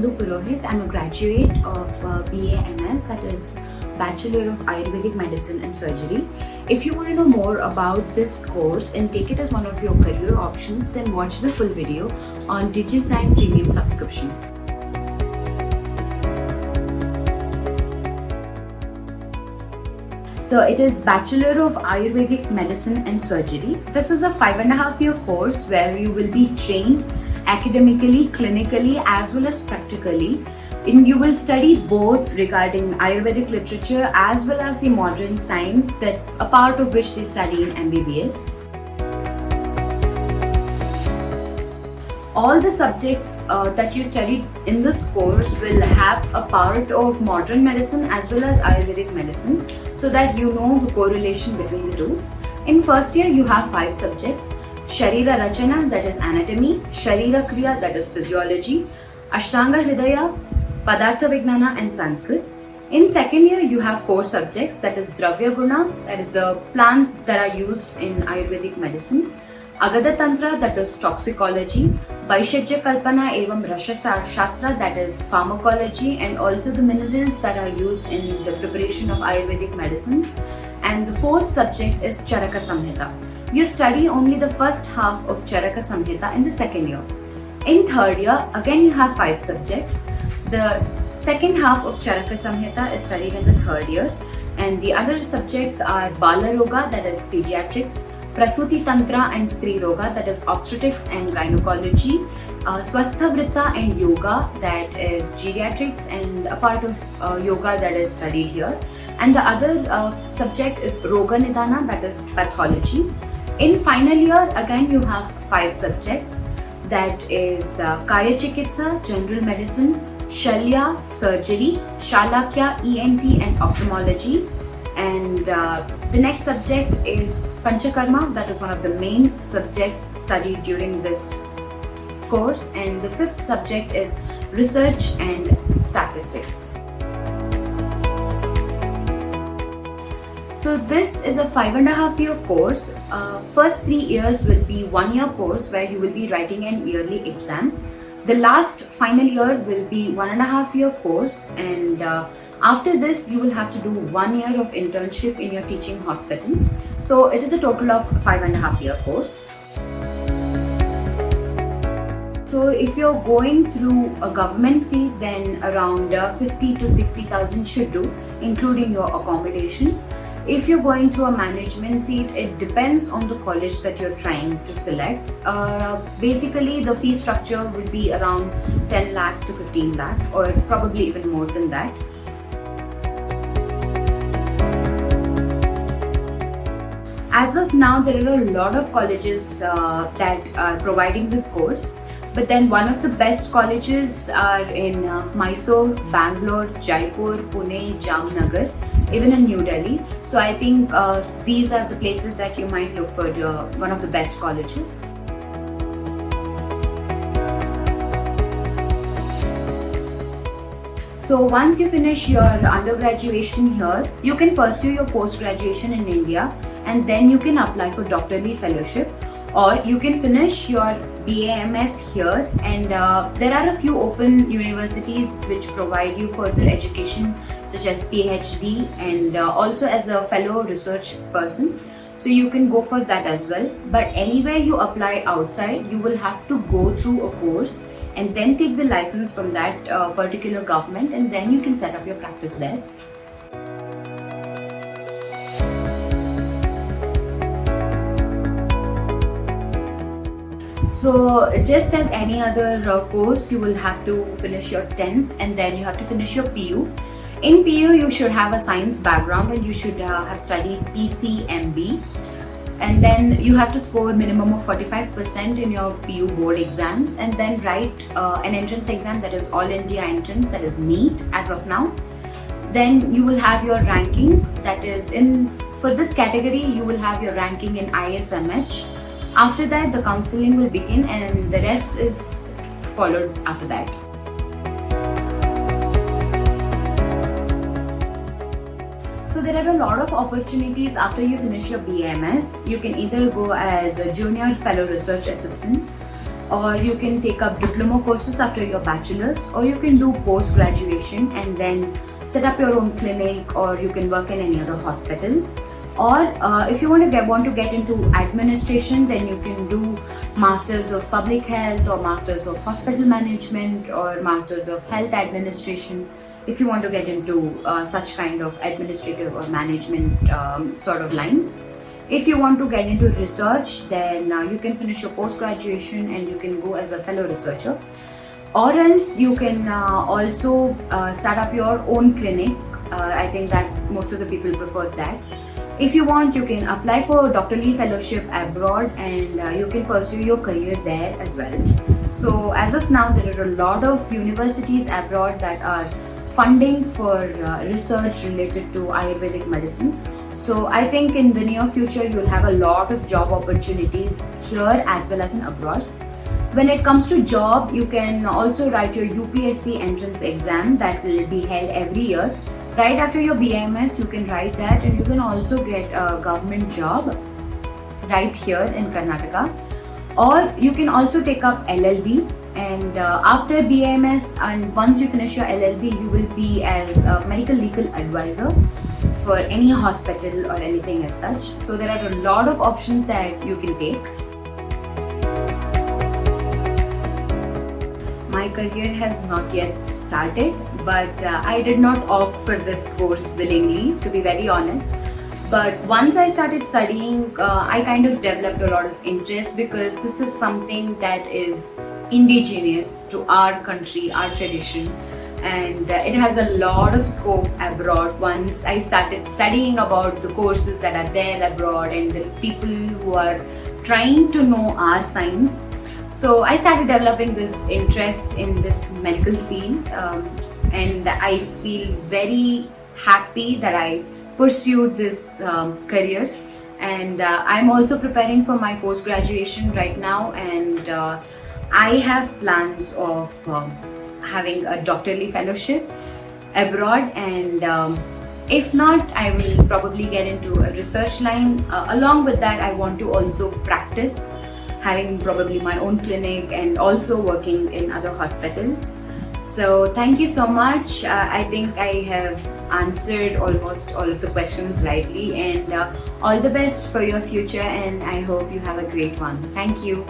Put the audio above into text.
Sindhu Purohit. I'm a graduate of BAMS, that is Bachelor of Ayurvedic Medicine and Surgery. If you want to know more about this course and take it as one of your career options, then watch the full video on DigiSign Premium subscription. So it is Bachelor of Ayurvedic Medicine and Surgery. This is a 5.5-year course where you will be trained academically, clinically, as well as practically. You will study both regarding Ayurvedic literature as well as the modern science, that a part of which they study in MBBS. All the subjects that you studied in this course will have a part of modern medicine as well as Ayurvedic medicine, so that you know the correlation between the two. In first year, you have 5 subjects: Sharira Rachana, that is anatomy; Sharira Kriya, that is physiology; Ashtanga Hridaya, Padartha Vignana, and Sanskrit. In second year, you have 4 subjects, that is Dravya Guna, that is the plants that are used in Ayurvedic medicine; Agada Tantra, that is toxicology; Vaishajya Kalpana evam Rasha Shastra, that is pharmacology, and also the minerals that are used in the preparation of Ayurvedic medicines. And the fourth subject is Charaka Samhita. You study only the first half of Charaka Samhita in the second year. In third year, again you have 5 subjects. The second half of Charaka Samhita is studied in the third year, and the other subjects are Bala Roga, that is pediatrics; Prasuti Tantra and Stri Roga, that is obstetrics and gynecology; Swastha Vritta and Yoga, that is geriatrics and a part of yoga that is studied here. And the other subject is Roga Nidana, that is pathology. In final year, again you have 5 subjects, that is Kaya Chikitsa, general medicine; Shalya, surgery; Shalakya, ENT and ophthalmology. And the next subject is Panchakarma, that is one of the main subjects studied during this course. And the 5th subject is research and statistics. So this is a 5.5-year course. First 3 years will be 1-year course where you will be writing an yearly exam. The last final year will be 1.5-year course, and after this you will have to do 1 year of internship in your teaching hospital. So it is a total of 5.5-year course. So if you're going through a government seat, then around 50 to 60,000 should do, including your accommodation. If you're going to a management seat, it depends on the college that you're trying to select. Basically, the fee structure would be around 10 lakh to 15 lakh, or probably even more than that. As of now, there are a lot of colleges that are providing this course. But then one of the best colleges are in Mysore, Bangalore, Jaipur, Pune, Jamnagar, even in New Delhi. So I think these are the places that you might look for one of the best colleges. So once you finish your undergraduation here, you can pursue your post-graduation in India, and then you can apply for doctoral fellowship, or you can finish your BAMS here. And there are a few open universities which provide you further education, such as PhD and also as a fellow research person. So you can go for that as well. But anywhere you apply outside, you will have to go through a course and then take the license from that particular government, and then you can set up your practice there. So just as any other course, you will have to finish your 10th, and then you have to finish your PU. In PU, you should have a science background, and you should have studied PCMB. And then you have to score a minimum of 45% in your PU board exams, and then write an entrance exam, that is All India Entrance, that is NEET as of now. Then you will have your ranking, that is for this category, you will have your ranking in ISMH. After that, the counseling will begin, and the rest is followed after that. So there are a lot of opportunities after you finish your BAMS. You can either go as a junior fellow research assistant, or you can take up diploma courses after your bachelor's, or you can do post graduation and then set up your own clinic, or you can work in any other hospital. Or if you want to get into administration, then you can do masters of public health, or masters of hospital management, or masters of health administration, if you want to get into such kind of administrative or management sort of lines. If you want to get into research, then you can finish your post graduation and you can go as a fellow researcher. Or else you can also start up your own clinic. I think that most of the people prefer that. If you want, you can apply for doctoral fellowship abroad, and you can pursue your career there as well. So as of now, there are a lot of universities abroad that are funding for research related to Ayurvedic medicine. So I think in the near future, you'll have a lot of job opportunities here as well as in abroad. When it comes to job, you can also write your UPSC entrance exam that will be held every year. Right after your BAMS, you can write that, and you can also get a government job right here in Karnataka. Or you can also take up LLB, and after BAMS and once you finish your LLB, you will be as a medical legal advisor for any hospital or anything as such. So there are a lot of options that you can take. My career has not yet started, but I did not opt for this course willingly, to be very honest. But once I started studying, I kind of developed a lot of interest, because this is something that is indigenous to our country, our tradition, and it has a lot of scope abroad. Once I started studying about the courses that are there abroad and the people who are trying to know our science, so I started developing this interest in this medical field, and I feel very happy that I pursued this career. And I'm also preparing for my post-graduation right now, and I have plans of having a doctoral fellowship abroad, and if not, I will probably get into a research line. Along with that, I want to also practice, having probably my own clinic and also working in other hospitals. So thank you so much. I think I have answered almost all of the questions rightly, and all the best for your future, and I hope you have a great one. Thank you.